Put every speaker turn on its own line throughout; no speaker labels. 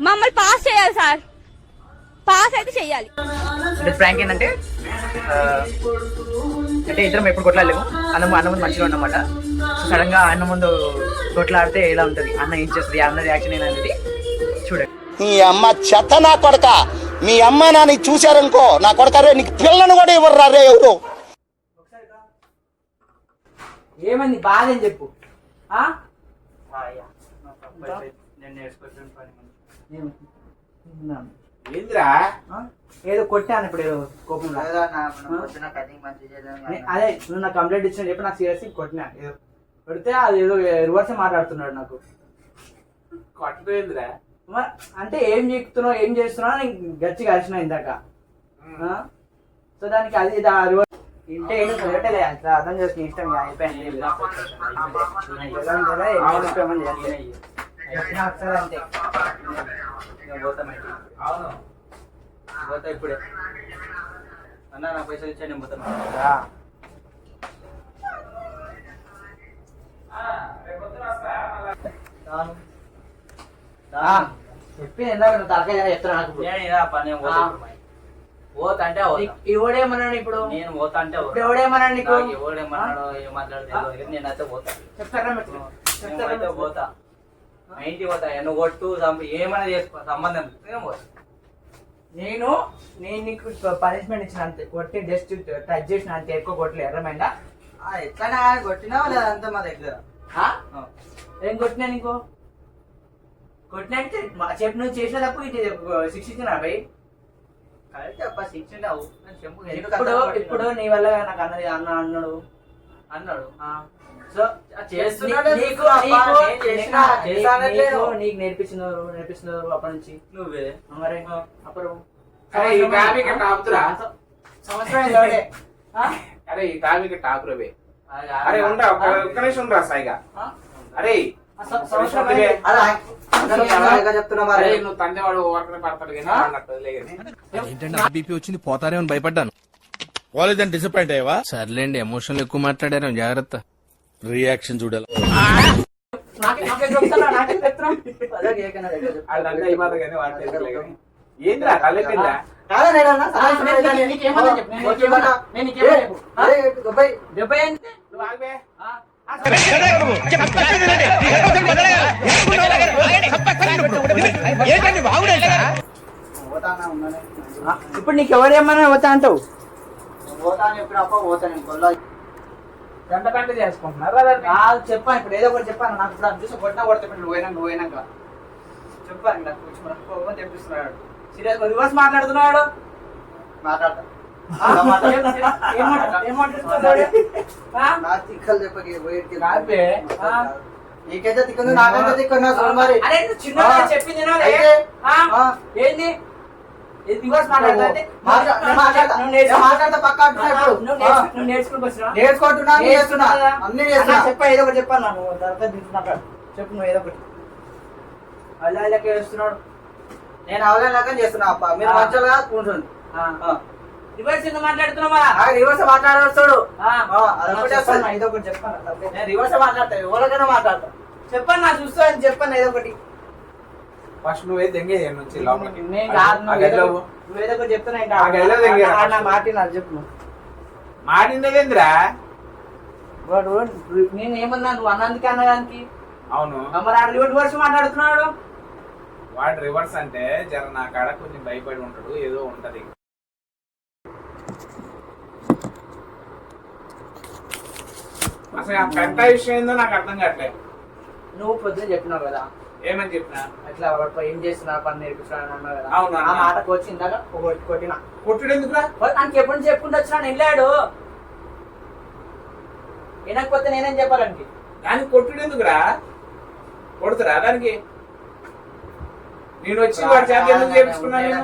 మమ్మల్ని పాస్ చేయాలి sir, pass అయితే చెయ్యాలి.
అంటే ఫ్రాంక్ ఏంటంటే అంటే ఇద్దరం ఎప్పుడు కొట్లాడలేము. అన్న ముందు మంచిగా ఉన్నమాట. సడన్ గా అన్న ముందు కొట్లాడితే ఎలా ఉంటది, అన్న ఏం చేస్తుంది, అన్న రియాక్షన్ ఏంటనేది చూడండి.
నీ అమ్మ చెత్త నా కొడక, మీ అమ్మ నాని చూశారనుకో నా కొడక రే, నీకు పిల్లను కూడా ఎవరు రే ఎవరు.
ఏమైంది బాధ అని చెప్పు.
ఏంద్రా
ఏదో కొట్టాను ఇప్పుడు, ఏదో కోపంలో. అదే నువ్వు నాకు కంప్లైంట్ ఇచ్చిన చెప్పి నాకు సీరియస్ కొట్టినా. ఏదో కొడితే అది ఏదో రివర్స్ మాట్లాడుతున్నాడు నాకు.
కొట్టలేదురా
అంటే ఏం చెప్తున్నావు, ఏం చేస్తున్నావు అని గచ్చి కలిసిన ఇందాక. సో దానికి అది రివర్స్ ఇంటే ఏదో కొట్టలే, అర్థం చేసుకుని ఇష్టం అయిపోయింది అంతే. పోతా ఇప్పుడే అన్న, నా పైసలు ఇచ్చా నేను పోతాను. చెప్పి ఎందాక నువ్వు తలకాయ చెప్తున్నా నాకు.
పోతా అంటే
ఎవడేమన్నాడు ఇప్పుడు?
నేను పోతా అంటే
ఎవడేమన్నాడు నీకు?
ఎవడేమన్నాడో ఏం మాట్లాడితే నేనైతే పోతా.
చెప్తారా
పోతా ఇంటికి పోతా. నువ్వు కొట్టు ఏమైనా చేసుకో, సంబంధం పోతా.
నేను నీకు పనిష్మెంట్ ఇచ్చిన అంతే, కొట్టి జస్ట్ టచ్ చేసిన అంతే, ఎక్కువ కొట్టలే. అర్థమైందా?
ఎట్లా కొట్టినావు లేదంతా మా దగ్గర.
ఏం కొట్టినా నీకు? కొట్టినా అంటే చెప్పు, నువ్వు చేసిన తప్పు ఇది శిక్ష ఇచ్చినా భయ్. ఇప్పుడు నీ వల్ల నాకు అన్నది అన్నాడు సో నీకు నేర్పిస్తున్నారు అప్పటి నుంచి
నువ్వే.
మరి అప్పుడు సంవత్సరం
అరే ఈ టాపిక్ టాప్ రవే. అరే ఉండా ఒక్క నిమిషం ఉండరా సాయిగా. అరే నువ్వు తండ్రివాడు పడతాడు
ఏంటంటే బీపీ వచ్చింది పోతారేమని భయపడ్డాను.
పోలేదని డిసప్పాయింట్ అయ్యావా?
సర్లేండి, ఎమోషన్లు ఎక్కువ మాట్లాడారు, జాగ్రత్త.
రియాక్షన్ చూడాలి.
ఏంద్రా కళ్ళెట్టిందా?
ఇప్పుడు నీకు ఎవరేమన్నా పోతా అంటావు?
గంట గంట చేసుకుంటున్నారు
చెప్పాను. ఇప్పుడు ఏదో ఒకటి చెప్పాను. నాకు ఇప్పుడు చూసి కొట్టినా కొడితే నువ్వు పోయినాక చెప్పాను. నాకు తెప్పిస్తున్నాడు సీరియస్ రివర్స్ మాట్లాడుతున్నాడు.
నీకైతే తిక్కుంది, నాకైతే తిక్కున్నా మరి.
చిన్న చెప్పింది ఏంది చెప్పా ఏదో ఒకటి చెప్పాను. చెప్పు నువ్వు ఏదో ఒకటి. అలా ఇలాగే వేస్తున్నాడు.
నేను అవగాహన చేస్తున్నా అప్ప, మీరు మంచిగా కూర్చోండి.
రివర్స్ ఎందుకు మాట్లాడుతున్నావా?
రివర్స్ మాట్లాడతాడు.
ఏదో ఒకటి చెప్పాను.
నేను రివర్స్ మాట్లాడతా, ఎవరికైనా మాట్లాడతా.
చెప్పాను, నా చూస్తా అని చెప్పాను. ఏదో ఒకటి
ఫస్ట్ నువ్వే దెంగేది నుంచి
నువ్వేదో ఒకటి చెప్తున్నా. మాటినారు చెప్పు.
మాటిందేంద్రా?
వాడు నేను ఏమన్నా నువ్వు అన్నందుకే అన్నదానికి.
అవును
మరి ఆడు రివర్స్ మాట్లాడుతున్నాడు.
వాడు రివర్స్ అంటే జర నా కాడ కొంచెం భయపడి ఉంటాడు, ఏదో ఉంటది. అసలు ఆ పెద్ద విషయం ఏందో నాకు అర్థం కావట్లేదు.
నువ్వు పొద్దున చెప్పినావు కదా,
ఏమని చెప్పినా?
అట్లా ఏం చేస్తున్నా పని నేర్పిస్తున్నా అన్నావు కదా.
అవును,
ఆ మాటకు వచ్చి ఇందాక కొట్టినా.
కొట్టుడు ఎందుకురా?
నాకు ఎప్పుడు నుంచి చెప్పుకుంటూ వచ్చినా వెళ్ళాడు. వినకపోతే నేనేం చెప్పాలంటే
దానికి కొట్టుడు ఎందుకురా? కొడుతురా దానికి? నేను వచ్చి వాడి చేత ఎందుకు చేపించుకున్నాను?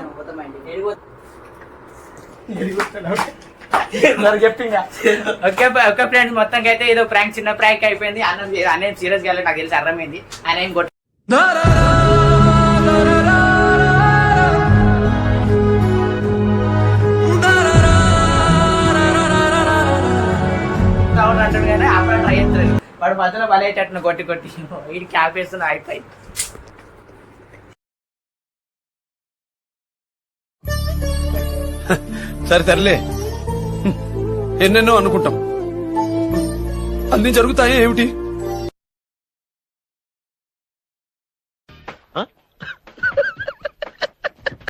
ఓకే ఫ్రెండ్స్, మొత్తానికి అయితే ఏదో ప్రాంక్, చిన్న ప్రాంక్ అయిపోయింది. అన్న సీరియస్ గా నాకు తెలిసి అర్థమైంది. ఆయన ఏం కొట్ట అంటాడు కానీ అప్పుడు ట్రై చేస్తుంది. వాడు మధ్యలో బలైటట్టు కొట్టి వీడికి క్యాప్ వేస్తున్నా అయిపోయింది.
సరే తరలే, ఎన్నెన్నో అనుకుంటాం, అన్ని జరుగుతాయా ఏమిటి?